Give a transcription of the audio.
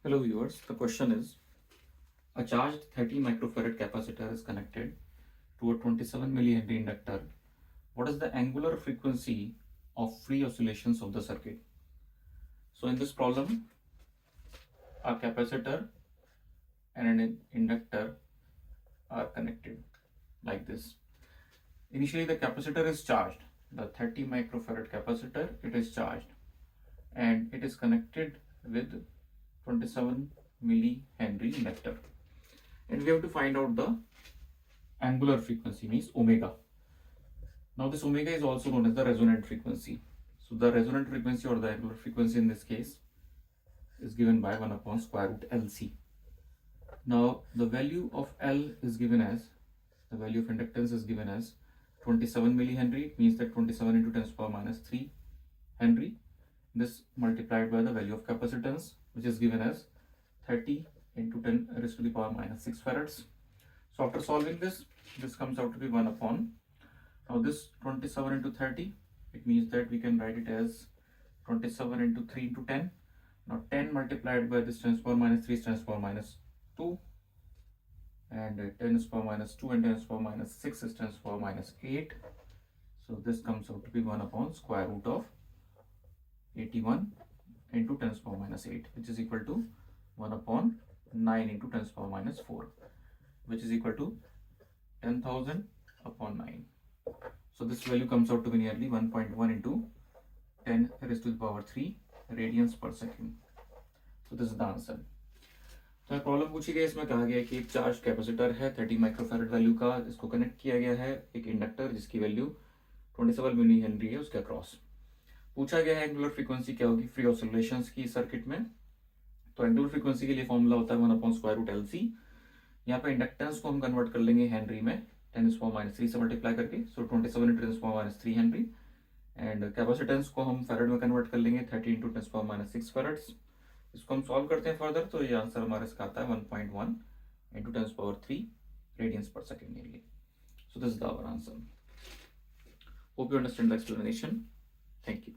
Hello viewers, the question is a charged 30 microfarad capacitor is connected to a 27 millihenry inductor. What is the angular frequency of free oscillations of the circuit? So in this problem, a capacitor and an inductor are connected like this. Initially the capacitor is charged, the 30 microfarad capacitor, it is charged and it is connected with 27 millihenry inductor, and we have to find out the angular frequency, means omega. Now this omega is also known as the resonant frequency. So the resonant frequency or the angular frequency in this case is given by 1 upon square root LC. Now the value of L is given as, the value of inductance is given as 27 millihenry. It means that 27 into 10 to the power minus 3 Henry. This multiplied by the value of capacitance, which is given as 30 into 10 raised to the power minus 6 farads. So after solving this, this comes out to be 1 upon, now this 27 into 30, it means that we can write it as 27 into 3 into 10. Now 10 multiplied by this 10 to the power minus 3 is 10 to the power minus 2, and 10 to the power minus 2 and 10 to the power minus 6 is 10 to the power minus 8. So this comes out to be 1 upon square root of 81 into 10 to the power minus 8, which is equal to 1 upon 9 into 10 to the power minus 4, which is equal to 10,000 upon 9. So this value comes out to be nearly 1.1 into 10 raised to the power 3 radians per second. So this is the answer. तो problem पूछी गई, इसमें कहा गया है कि एक charge capacitor है 30 माइक्रोफैराड वैल्यू का, इसको कनेक्ट किया गया है एक इंडक्टर जिसकी वैल्यू 27 मिली हेनरी है उसके अक्रॉस। पूछा गया है एंगुलर फ्रीक्वेंसी क्या होगी फ्री ऑसिलेशंस की सर्किट में। तो एंगुलर फ्रीक्वेंसी के लिए फॉर्मूला होता है 1 अपॉन स्क्वायर रूट LC। यहाँ पे इंडक्टेंस को हम कन्वर्ट कर लेंगे हेनरी में 10 to the power minus 3 से मल्टीप्लाई करके, सो 27 into 10 to the power minus 3 Henry. And capacitance को हम फैराड में कन्वर्ट कर लेंगे 30 into 10 to the power minus 6 फैराड्स। इसको हम सॉल्व करते हैं फर्दर, तो ये आंसर हमारे इसका आता है 1.1 into 10 to the power 3 radians per second nearly. So this is our answer. Hope you understand the explanation. Thank you.